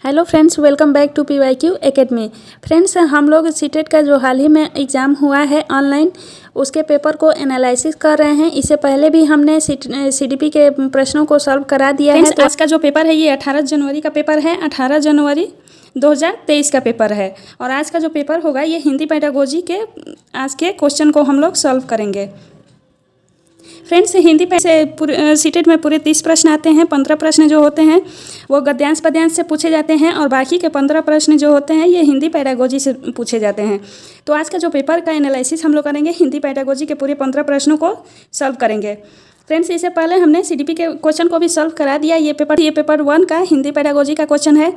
Hello friends, welcome back to PYQ academy. Friends, हम लोग CTET का जो हाल ही में एग्ज़ाम हुआ है ऑनलाइन, उसके पेपर को एनालिसिस कर रहे हैं। इससे पहले भी हमने CDP के प्रश्नों को सॉल्व करा दिया है। तो आज का जो पेपर है ये 18 जनवरी का पेपर है, 18 जनवरी 2023 का पेपर है। और आज का जो पेपर होगा ये हिंदी पेडागोजी के आज के क्वेश्चन को हम लोग सॉल्व करेंगे। फ्रेंड्स, हिंदी से सीटेट में पूरे 30 प्रश्न आते हैं। 15 प्रश्न जो होते हैं वो गद्यांश पद्यांश से पूछे जाते हैं और बाकी के 15 प्रश्न जो होते हैं ये हिंदी पेडागोजी से पूछे जाते हैं। तो आज का जो पेपर का एनालिसिस हम लोग करेंगे, हिंदी पेडागोजी के पूरे 15 प्रश्नों को सॉल्व करेंगे। फ्रेंड्स, इससे पहले हमने CDP के क्वेश्चन को भी सॉल्व करा दिया। ये पेपर 1 का हिंदी पेडागोजी का क्वेश्चन है।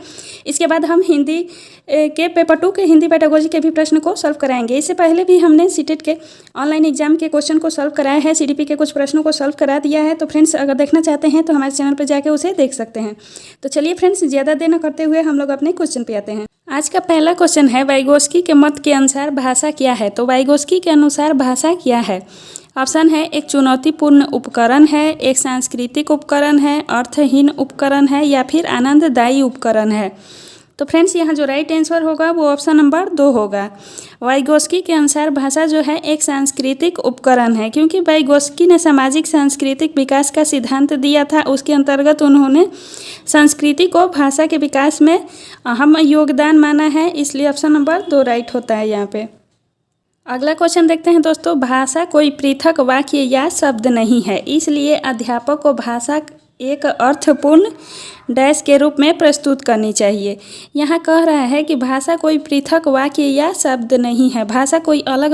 इसके बाद हम हिंदी के पेपर 2 के हिंदी पेडागोजी के भी प्रश्न को सॉल्व कराएंगे। इससे पहले भी हमने सीटेट के ऑनलाइन एग्जाम के क्वेश्चन को सॉल्व कराया है, CDP के कुछ प्रश्नों को सॉल्व करा दिया है। तो फ्रेंड्स, अगर देखना चाहते हैं तो हमारे चैनल पर जाके उसे देख सकते हैं। तो चलिए फ्रेंड्स, ज़्यादा देर न करते हुए हम लोग अपने क्वेश्चन पे आते हैं। आज का पहला क्वेश्चन है, वाइगोस्की के मत के अनुसार भाषा क्या है। तो वाइगोस्की के अनुसार भाषा क्या है? ऑप्शन है, एक चुनौतीपूर्ण उपकरण है, एक सांस्कृतिक उपकरण है, अर्थहीन उपकरण है या फिर आनंददायी उपकरण है। तो फ्रेंड्स, यहाँ जो राइट आंसर होगा वो ऑप्शन नंबर 2 होगा। वाइगोस्की के अनुसार भाषा जो है एक सांस्कृतिक उपकरण है, क्योंकि वाइगोस्की ने सामाजिक सांस्कृतिक विकास का सिद्धांत दिया था। उसके अंतर्गत उन्होंने संस्कृति को भाषा के विकास में अहम योगदान माना है, इसलिए ऑप्शन नंबर 2 राइट होता है यहाँ पे। अगला क्वेश्चन देखते हैं दोस्तों। भाषा कोई पृथक वाक्य या शब्द नहीं है, इसलिए अध्यापक को भाषा एक अर्थपूर्ण डैश के रूप में प्रस्तुत करनी चाहिए। यहाँ कह रहा है कि भाषा कोई पृथक वाक्य या शब्द नहीं है। भाषा कोई अलग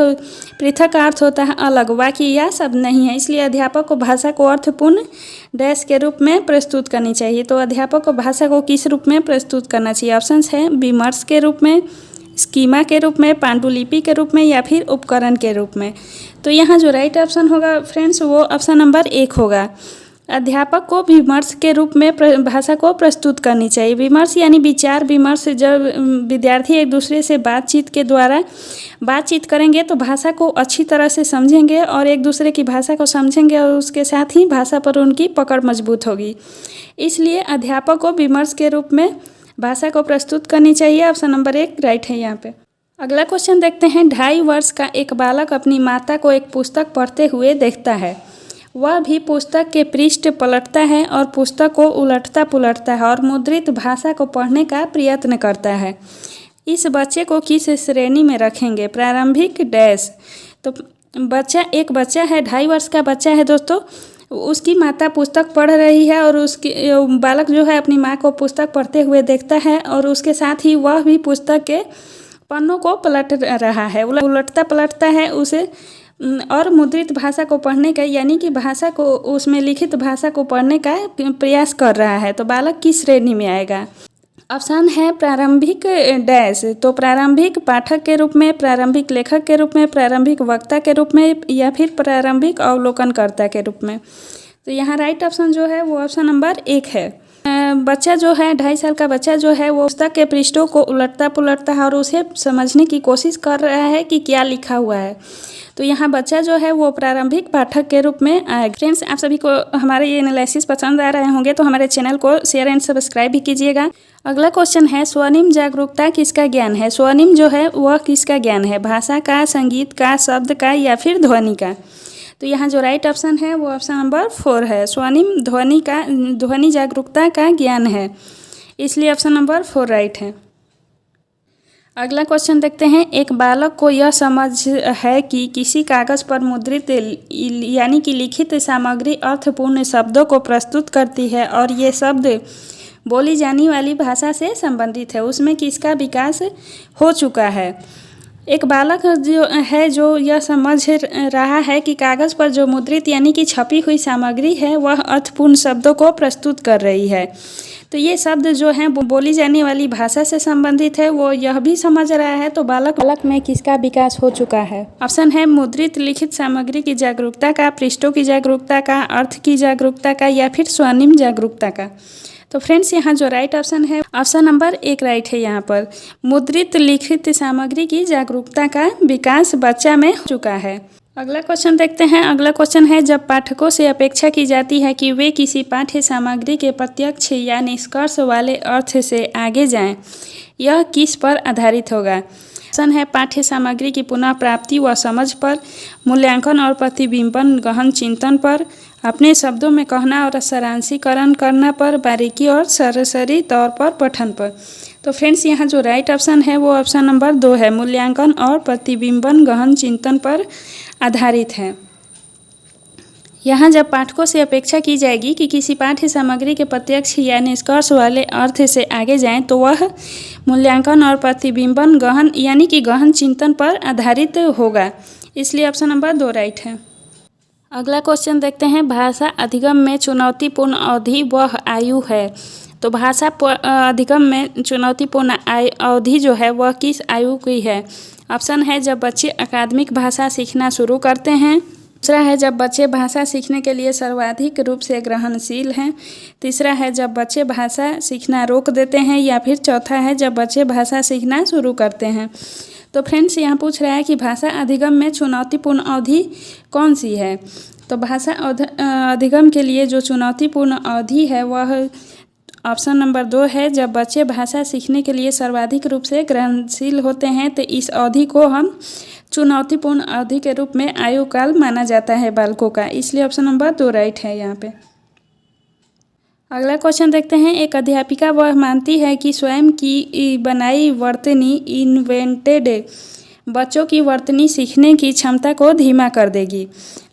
पृथक अर्थ होता है, अलग वाक्य या शब्द नहीं है, इसलिए अध्यापक को भाषा को अर्थपूर्ण डैश के रूप में प्रस्तुत करनी चाहिए। तो अध्यापक को भाषा को किस रूप में प्रस्तुत करना चाहिए? ऑप्शंस है, विमर्श के रूप में, स्कीमा के रूप में, पांडुलिपि के रूप में या फिर उपकरण के रूप में। तो यहाँ जो राइट ऑप्शन होगा फ्रेंड्स वो ऑप्शन नंबर 1 होगा। अध्यापक को विमर्श के रूप में भाषा को प्रस्तुत करनी चाहिए। विमर्श यानी विचार विमर्श, जब विद्यार्थी एक दूसरे से बातचीत के द्वारा बातचीत करेंगे तो भाषा को अच्छी तरह से समझेंगे और एक दूसरे की भाषा को समझेंगे और उसके साथ ही भाषा पर उनकी पकड़ मजबूत होगी। इसलिए अध्यापक को विमर्श के रूप में भाषा को प्रस्तुत करनी चाहिए। ऑप्शन नंबर 1 राइट है यहाँ पे। अगला क्वेश्चन देखते हैं। 2.5 वर्ष का एक बालक अपनी माता को एक पुस्तक पढ़ते हुए देखता है। वह भी पुस्तक के पृष्ठ पलटता है और पुस्तक को उलटता पुलटता है और मुद्रित भाषा को पढ़ने का प्रयत्न करता है। इस बच्चे को किस श्रेणी में रखेंगे? प्रारंभिक डैश। तो एक बच्चा है, 2.5 वर्ष का बच्चा है दोस्तों। उसकी माता पुस्तक पढ़ रही है और उसकी बालक जो है अपनी माँ को पुस्तक पढ़ते हुए देखता है और उसके साथ ही वह भी पुस्तक के पन्नों को पलट रहा है, उलटता पलटता है उसे और मुद्रित भाषा को पढ़ने का, यानी कि भाषा को, उसमें लिखित भाषा को पढ़ने का प्रयास कर रहा है। तो बालक किस श्रेणी में आएगा? ऑप्शन है प्रारंभिक डैश। तो प्रारंभिक पाठक के रूप में, प्रारंभिक लेखक के रूप में, प्रारंभिक वक्ता के रूप में या फिर प्रारंभिक अवलोकनकर्ता के रूप में। तो यहाँ राइट ऑप्शन जो है वो ऑप्शन नंबर 1 है। बच्चा जो है, 2.5 साल का बच्चा जो है वो पुस्तक के पृष्ठों को उलटता पुलटता है और उसे समझने की कोशिश कर रहा है कि क्या लिखा हुआ है। तो यहाँ बच्चा जो है वो प्रारंभिक पाठक के रूप में आएगा। फ्रेंड्स, आप सभी को हमारे ये एनालिसिस पसंद आ रहे होंगे तो हमारे चैनल को शेयर एंड सब्सक्राइब भी कीजिएगा। अगला क्वेश्चन है, स्वनिम जागरूकता किसका ज्ञान है? स्वनिम जो है वह किसका ज्ञान है? भाषा का, संगीत का, शब्द का या फिर ध्वनि का? तो यहाँ जो राइट ऑप्शन है वो ऑप्शन नंबर 4 है। स्वनिम ध्वनि जागरूकता का ज्ञान है, इसलिए ऑप्शन नंबर 4 राइट है। अगला क्वेश्चन देखते हैं। एक बालक को यह समझ है कि किसी कागज़ पर मुद्रित यानी कि लिखित सामग्री अर्थपूर्ण शब्दों को प्रस्तुत करती है और ये शब्द बोली जाने वाली भाषा से संबंधित है। उसमें किसका विकास हो चुका है? एक बालक जो यह समझ रहा है कि कागज़ पर जो मुद्रित यानी कि छपी हुई सामग्री है वह अर्थपूर्ण शब्दों को प्रस्तुत कर रही है। तो ये शब्द जो हैं बोली जाने वाली भाषा से संबंधित है, वो यह भी समझ रहा है। तो बालक में किसका विकास हो चुका है? ऑप्शन है मुद्रित लिखित सामग्री की जागरूकता का, पृष्ठों की जागरूकता का, अर्थ की जागरूकता का या फिर स्वनिम जागरूकता का। तो फ्रेंड्स, यहाँ जो राइट ऑप्शन है ऑप्शन नंबर 1 राइट है। यहाँ पर मुद्रित लिखित सामग्री की जागरूकता का विकास बच्चा में हो चुका है। अगला क्वेश्चन देखते हैं। अगला क्वेश्चन है, जब पाठकों से अपेक्षा की जाती है कि वे किसी पाठ्य सामग्री के प्रत्यक्ष या निष्कर्ष वाले अर्थ से आगे जाएं, यह किस पर आधारित होगा? ऑप्शन है पाठ्य सामग्री की पुनः प्राप्ति व समझ पर, मूल्यांकन और प्रतिबिंबन गहन चिंतन पर, अपने शब्दों में कहना और सारांशीकरण करना पर, बारीकी और सरसरी तौर पर पठन पर। तो फ्रेंड्स, यहाँ जो राइट ऑप्शन है वो ऑप्शन नंबर 2 है, मूल्यांकन और प्रतिबिंबन गहन चिंतन पर आधारित है। यहाँ जब पाठकों से अपेक्षा की जाएगी कि किसी पाठ्य सामग्री के प्रत्यक्ष या निष्कर्ष वाले अर्थ से आगे जाएं, तो वह मूल्यांकन और प्रतिबिंबन गहन यानी कि गहन चिंतन पर आधारित होगा। इसलिए ऑप्शन नंबर 2 राइट है। अगला क्वेश्चन देखते हैं, भाषा अधिगम में चुनौतीपूर्ण अवधि वह आयु है। तो भाषा अधिगम में चुनौतीपूर्ण अवधि जो है वह किस आयु की है? ऑप्शन है जब बच्चे अकादमिक भाषा सीखना शुरू करते हैं, दूसरा है जब बच्चे भाषा सीखने के लिए सर्वाधिक रूप से ग्रहणशील हैं, तीसरा है जब बच्चे भाषा सीखना रोक देते हैं, या फिर चौथा है जब बच्चे भाषा सीखना शुरू करते हैं। तो फ्रेंड्स, यहाँ पूछ रहा है कि भाषा अधिगम में चुनौतीपूर्ण अवधि कौन सी है? तो भाषा अधिगम के लिए जो चुनौतीपूर्ण अवधि है वह ऑप्शन नंबर 2 है, जब बच्चे भाषा सीखने के लिए सर्वाधिक रूप से ग्रहणशील होते हैं। तो इस अवधि को हम चुनौतीपूर्ण अवधि के रूप में आयु काल माना जाता है बालकों का। इसलिए ऑप्शन नंबर 2 राइट है यहाँ पे। अगला क्वेश्चन देखते हैं, एक अध्यापिका वह मानती है कि स्वयं की बनाई वर्तनी इन्वेंटेड बच्चों की वर्तनी सीखने की क्षमता को धीमा कर देगी।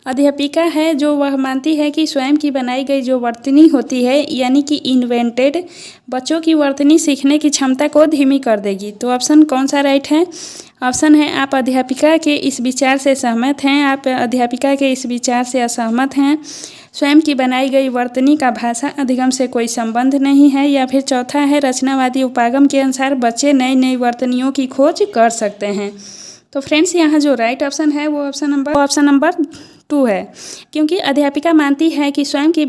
अध्यापिका है जो वह मानती है कि स्वयं की बनाई गई जो वर्तनी होती है यानी कि इन्वेंटेड बच्चों की वर्तनी सीखने की क्षमता को धीमी कर देगी। तो ऑप्शन कौन सा राइट है? ऑप्शन है आप अध्यापिका के इस विचार से सहमत हैं, आप अध्यापिका के इस विचार से असहमत हैं, स्वयं की बनाई गई वर्तनी का भाषा अधिगम से कोई संबंध नहीं है, या फिर चौथा है रचनावादी उपागम के अनुसार बच्चे नई नई वर्तनियों की खोज कर सकते हैं। तो फ्रेंड्स, यहाँ जो राइट ऑप्शन है वो ऑप्शन नंबर 2 है, क्योंकि अध्यापिका मानती है कि स्वयं की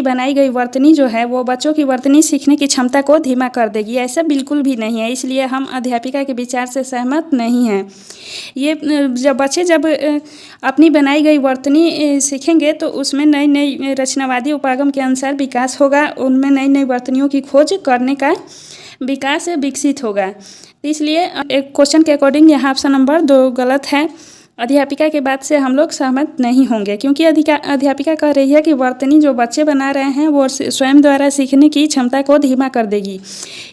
बनाई गई वर्तनी जो है वो बच्चों की वर्तनी सीखने की क्षमता को धीमा कर देगी। ऐसा बिल्कुल भी नहीं है, इसलिए हम अध्यापिका के विचार से सहमत नहीं हैं। ये जब अपनी बनाई गई वर्तनी सीखेंगे तो उसमें नई नई रचनावादी उपागम के अनुसार विकास होगा, उनमें नई नई वर्तनियों की खोज करने का विकास विकसित होगा। इसलिए एक क्वेश्चन के अकॉर्डिंग यहाँ ऑप्शन नंबर 2 गलत है। अध्यापिका के बात से हम लोग सहमत नहीं होंगे, क्योंकि अध्यापिका कह रही है कि वर्तनी जो बच्चे बना रहे हैं वो स्वयं द्वारा सीखने की क्षमता को धीमा कर देगी।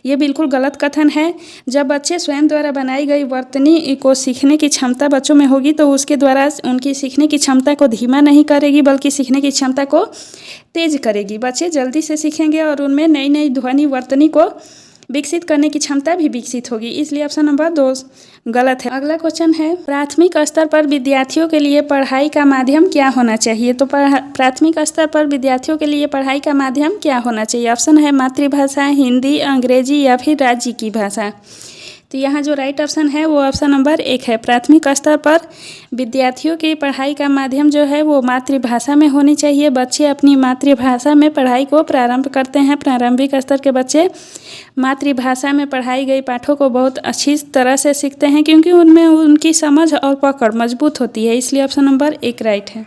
ये बिल्कुल गलत कथन है। जब बच्चे स्वयं द्वारा बनाई गई वर्तनी को सीखने की क्षमता बच्चों में होगी तो उसके द्वारा उनकी सीखने की क्षमता को धीमा नहीं करेगी, बल्कि सीखने की क्षमता को तेज करेगी। बच्चे जल्दी से सीखेंगे और उनमें नई नई ध्वनि वर्तनी को विकसित करने की क्षमता भी विकसित होगी। इसलिए ऑप्शन नंबर 2 गलत है। अगला क्वेश्चन है, प्राथमिक स्तर पर विद्यार्थियों के लिए पढ़ाई का माध्यम क्या होना चाहिए? तो प्राथमिक स्तर पर विद्यार्थियों के लिए पढ़ाई का माध्यम क्या होना चाहिए? ऑप्शन है मातृभाषा, हिंदी, अंग्रेजी या फिर राज्य की भाषा। तो यहाँ जो राइट ऑप्शन है वो ऑप्शन नंबर 1 है। प्राथमिक स्तर पर विद्यार्थियों की पढ़ाई का माध्यम जो है वो मातृभाषा में होनी चाहिए। बच्चे अपनी मातृभाषा में पढ़ाई को प्रारंभ करते हैं। प्रारंभिक स्तर के बच्चे मातृभाषा में पढ़ाई गई पाठों को बहुत अच्छी तरह से सीखते हैं, क्योंकि उनमें उनकी समझ और पकड़ मजबूत होती है। इसलिए ऑप्शन नंबर 1 राइट है।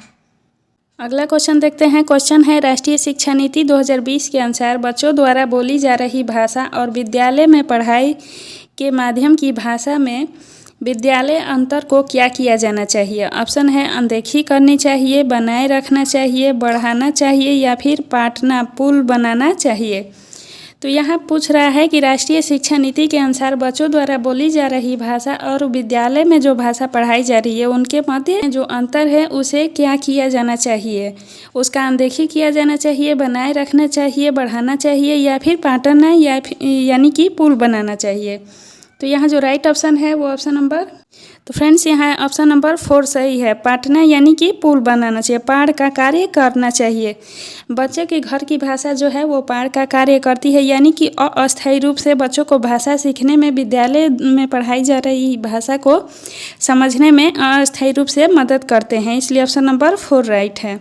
अगला क्वेश्चन देखते हैं। क्वेश्चन है, राष्ट्रीय शिक्षा नीति 2020 के अनुसार बच्चों द्वारा बोली जा रही भाषा और विद्यालय में पढ़ाई के माध्यम की भाषा में विद्यालय अंतर को क्या किया जाना चाहिए? ऑप्शन है अनदेखी करनी चाहिए, बनाए रखना चाहिए, बढ़ाना चाहिए या फिर पाटना पुल बनाना चाहिए। तो यहाँ पूछ रहा है कि राष्ट्रीय शिक्षा नीति के अनुसार बच्चों द्वारा बोली जा रही भाषा और विद्यालय में जो भाषा पढ़ाई जा रही है उनके मध्य जो अंतर है उसे क्या किया जाना चाहिए? उसका अनदेखी किया जाना चाहिए, बनाए रखना चाहिए, बढ़ाना चाहिए या फिर पाटना यानी कि पुल बनाना चाहिए। तो यहाँ जो राइट ऑप्शन है वो ऑप्शन नंबर, तो फ्रेंड्स यहाँ ऑप्शन नंबर 4 सही है। पाटना यानी कि पुल बनाना चाहिए, पाड़ का कार्य करना चाहिए। बच्चे के घर की भाषा जो है वो पाड़ का कार्य करती है, यानी कि अस्थायी रूप से बच्चों को भाषा सीखने में विद्यालय में पढ़ाई जा रही भाषा को समझने में अस्थायी रूप से मदद करते हैं। इसलिए ऑप्शन नंबर 4 राइट है।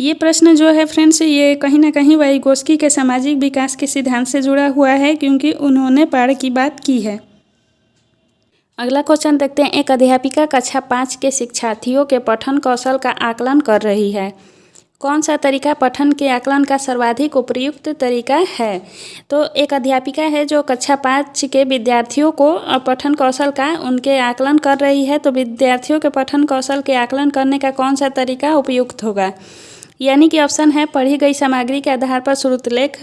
ये प्रश्न जो है फ्रेंड्स ये कहीं ना कहीं वाइगोस्की के सामाजिक विकास के सिद्धांत से जुड़ा हुआ है, क्योंकि उन्होंने पाड़ की बात की है। अगला क्वेश्चन देखते हैं। एक अध्यापिका कक्षा 5 के शिक्षार्थियों के पठन कौशल का आकलन कर रही है। कौन सा तरीका पठन के आकलन का सर्वाधिक उपयुक्त तरीका है? तो एक अध्यापिका है जो कक्षा 5 के विद्यार्थियों को पठन कौशल का उनके आकलन कर रही है। तो विद्यार्थियों के पठन कौशल के आकलन करने का कौन सा तरीका उपयुक्त होगा? यानी कि ऑप्शन है पढ़ी गई सामग्री के आधार पर श्रुतलेख,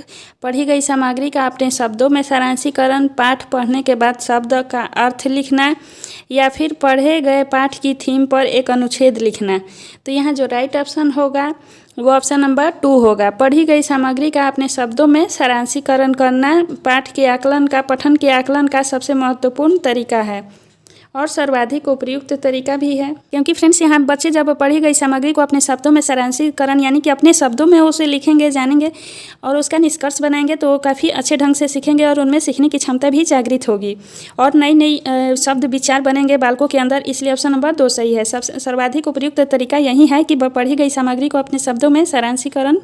पढ़ी गई सामग्री का अपने शब्दों में सारांशीकरण, पाठ पढ़ने के बाद शब्द का अर्थ लिखना, या फिर पढ़े गए पाठ की थीम पर एक अनुच्छेद लिखना। तो यहाँ जो राइट ऑप्शन होगा वो ऑप्शन नंबर 2 होगा। पढ़ी गई सामग्री का अपने शब्दों में सारांशीकरण करना पाठ के आकलन का, पठन के आकलन का सबसे महत्वपूर्ण तरीका है और सर्वाधिक उपयुक्त तरीका भी है। क्योंकि फ्रेंड्स यहाँ बच्चे जब पढ़ी गई सामग्री को अपने शब्दों में सारांशीकरण यानी कि अपने शब्दों में उसे लिखेंगे, जानेंगे और उसका निष्कर्ष बनाएंगे तो काफ़ी अच्छे ढंग से सीखेंगे और उनमें सीखने की क्षमता भी जागृत होगी और नई नई शब्द विचार बनेंगे बालकों के अंदर। इसलिए ऑप्शन नंबर 2 सही है। सर्वाधिक उपयुक्त तरीका यही है कि पढ़ी गई सामग्री को अपने शब्दों में सारांशीकरण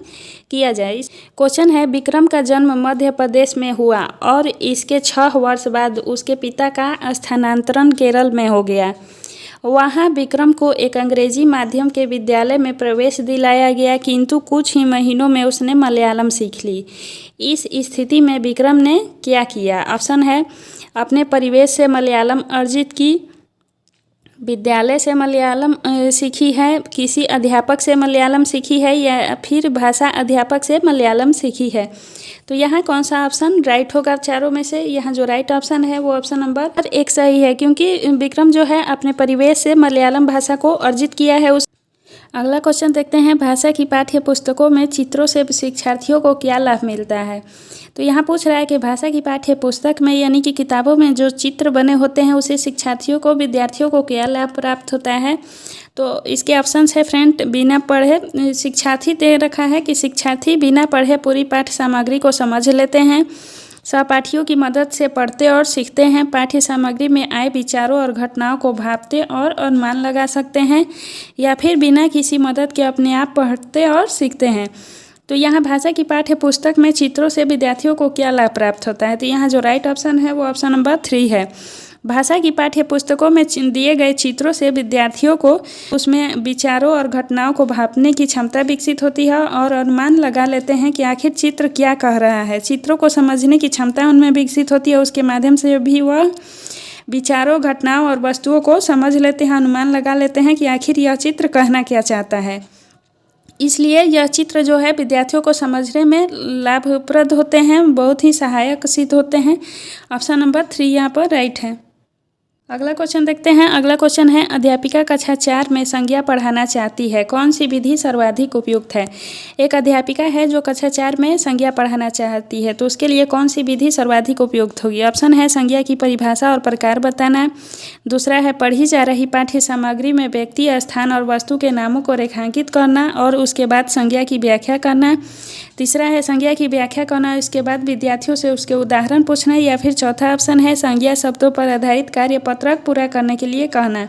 किया जाए। क्वेश्चन है, विक्रम का जन्म मध्य प्रदेश में हुआ और इसके 6 वर्ष बाद उसके पिता का स्थानांतरण केरल में हो गया। वहाँ विक्रम को एक अंग्रेजी माध्यम के विद्यालय में प्रवेश दिलाया गया, किंतु कुछ ही महीनों में उसने मलयालम सीख ली। इस स्थिति में विक्रम ने क्या किया? ऑप्शन है अपने परिवेश से मलयालम अर्जित की, विद्यालय से मलयालम सीखी है, किसी अध्यापक से मलयालम सीखी है, या फिर भाषा अध्यापक से मलयालम सीखी है। तो यहाँ कौन सा ऑप्शन राइट होगा चारों में से? यहाँ जो राइट ऑप्शन है वो ऑप्शन नंबर 1 सही है, क्योंकि विक्रम जो है अपने परिवेश से मलयालम भाषा को अर्जित किया है। अगला क्वेश्चन देखते हैं। भाषा की पाठ्य पुस्तकों में चित्रों से शिक्षार्थियों को क्या लाभ मिलता है? तो यहाँ पूछ रहा है कि भाषा की पाठ्य पुस्तक में यानी कि किताबों में जो चित्र बने होते हैं उसे शिक्षार्थियों को, विद्यार्थियों को क्या लाभ प्राप्त होता है? तो इसके ऑप्शंस है फ्रेंड, बिना पढ़े शिक्षार्थी दे रखा है कि शिक्षार्थी बिना पढ़े पूरी पाठ्य सामग्री को समझ लेते हैं, सहपाठियों की मदद से पढ़ते और सीखते हैं, पाठ्य सामग्री में आए विचारों और घटनाओं को भांपते और अनुमान लगा सकते हैं, या फिर बिना किसी मदद के अपने आप पढ़ते और सीखते हैं। तो यहाँ भाषा की पाठ्य पुस्तक में चित्रों से विद्यार्थियों को क्या लाभ प्राप्त होता है? तो यहाँ जो राइट ऑप्शन है वो ऑप्शन नंबर 3 है। भाषा की पाठ्य पुस्तकों में दिए गए चित्रों से विद्यार्थियों को उसमें विचारों और घटनाओं को भांपने की क्षमता विकसित होती है और अनुमान लगा लेते हैं कि आखिर चित्र क्या कह रहा है। चित्रों को समझने की क्षमता उनमें विकसित होती है, उसके माध्यम से भी वह विचारों, घटनाओं और वस्तुओं को समझ लेते हैं, अनुमान लगा लेते हैं कि आखिर यह चित्र कहना क्या चाहता है। इसलिए यह चित्र जो है विद्यार्थियों को समझने में लाभप्रद होते हैं, बहुत ही सहायक सिद्ध होते हैं। ऑप्शन नंबर 3 यहाँ पर राइट है। अगला क्वेश्चन देखते हैं। अगला क्वेश्चन है, अध्यापिका कक्षा 4 में संज्ञा पढ़ाना चाहती है, कौन सी विधि सर्वाधिक उपयुक्त है? एक अध्यापिका है जो कक्षा 4 में संज्ञा पढ़ाना चाहती है, तो उसके लिए कौन सी विधि सर्वाधिक उपयुक्त होगी? ऑप्शन है संज्ञा की परिभाषा और प्रकार बताना, दूसरा है पढ़ी जा रही पाठ्य सामग्री में व्यक्ति, स्थान और वस्तु के नामों को रेखांकित करना और उसके बाद संज्ञा की व्याख्या करना, तीसरा है संज्ञा की व्याख्या करना, इसके बाद विद्यार्थियों से उसके उदाहरण पूछना, या फिर चौथा ऑप्शन है संज्ञा शब्दों पर आधारित कार्य पत्रक पूरा करने के लिए कहना।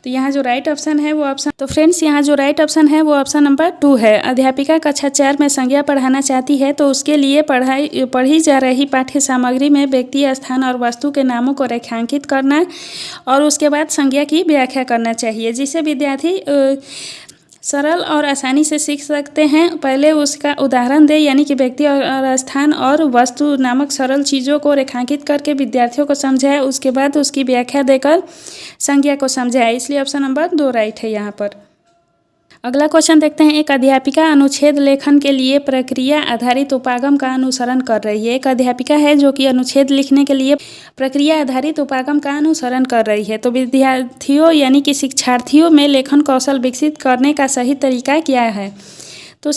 तो यहाँ जो राइट ऑप्शन है वो ऑप्शन, तो फ्रेंड्स यहाँ जो राइट ऑप्शन है वो ऑप्शन नंबर 2 है। अध्यापिका कक्षा 4 में संज्ञा पढ़ाना चाहती है तो उसके लिए पढ़ी जा रही पाठ्य सामग्री में व्यक्ति, स्थान और वस्तु के नामों को रेखांकित करना और उसके बाद संज्ञा की व्याख्या करना चाहिए, जिससे विद्यार्थी सरल और आसानी से सीख सकते हैं। पहले उसका उदाहरण दे, यानी कि व्यक्ति और स्थान और वस्तु नामक सरल चीज़ों को रेखांकित करके विद्यार्थियों को समझाए, उसके बाद उसकी व्याख्या देकर संज्ञा को समझाए। इसलिए ऑप्शन नंबर 2 राइट है यहाँ पर। अगला क्वेश्चन देखते हैं। एक अध्यापिका अनुच्छेद लेखन के लिए प्रक्रिया आधारित उपागम का अनुसरण कर रही है। एक अध्यापिका है जो कि अनुच्छेद लिखने के लिए प्रक्रिया आधारित उपागम का अनुसरण कर रही है। तो विद्यार्थियों यानी कि शिक्षार्थियों में लेखन कौशल विकसित करने का सही तरीका क्या है? तो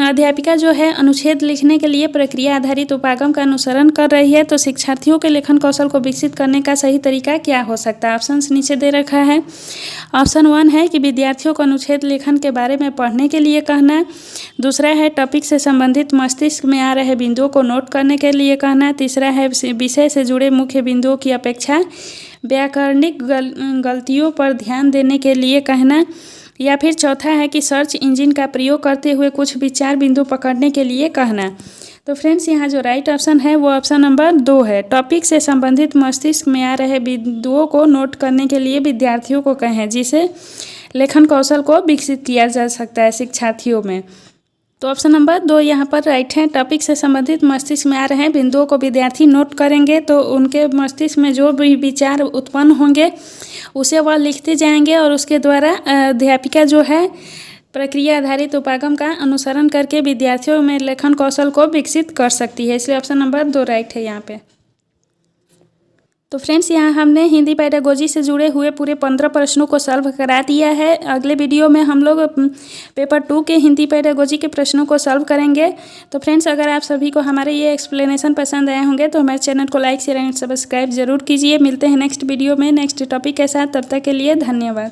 अध्यापिका जो है अनुच्छेद लिखने के लिए प्रक्रिया आधारित उपागम का अनुसरण कर रही है, तो शिक्षार्थियों के लेखन कौशल को विकसित करने का सही तरीका क्या हो सकता है? ऑप्शन नीचे दे रखा है। ऑप्शन 1 है कि विद्यार्थियों को अनुच्छेद लेखन के बारे में पढ़ने के लिए कहना, दूसरा है टॉपिक से संबंधित मस्तिष्क में आ रहे बिंदुओं को नोट करने के लिए कहना, तीसरा है विषय से जुड़े मुख्य बिंदुओं की अपेक्षा व्याकरणिक गलतियों पर ध्यान देने के लिए कहना, या फिर चौथा है कि सर्च इंजन का प्रयोग करते हुए कुछ विचार बिंदु पकड़ने के लिए कहना। तो फ्रेंड्स यहाँ जो राइट ऑप्शन है वो ऑप्शन नंबर 2 है। टॉपिक से संबंधित मस्तिष्क में आ रहे बिंदुओं को नोट करने के लिए विद्यार्थियों को कहें, जिसे लेखन कौशल को विकसित किया जा सकता है शिक्षार्थियों में। तो ऑप्शन नंबर 2 यहाँ पर राइट है। टॉपिक से संबंधित मस्तिष्क में आ रहे बिंदुओं को विद्यार्थी नोट करेंगे तो उनके मस्तिष्क में जो भी विचार उत्पन्न होंगे उसे वह लिखते जाएंगे और उसके द्वारा अध्यापिका जो है प्रक्रिया आधारित उपागम का अनुसरण करके विद्यार्थियों में लेखन कौशल को विकसित कर सकती है। इसलिए ऑप्शन नंबर 2 राइट है यहाँ पे। तो फ्रेंड्स यहाँ हमने हिंदी पेडागोजी से जुड़े हुए पूरे 15 प्रश्नों को सॉल्व करा दिया है। अगले वीडियो में हम लोग पेपर 2 के हिंदी पेडागोजी के प्रश्नों को सॉल्व करेंगे। तो फ्रेंड्स अगर आप सभी को हमारे ये एक्सप्लेनेशन पसंद आए होंगे तो हमारे चैनल को लाइक शेयर एंड सब्सक्राइब जरूर कीजिए। मिलते हैं नेक्स्ट वीडियो में नेक्स्ट टॉपिक के साथ। तब तक के लिए धन्यवाद।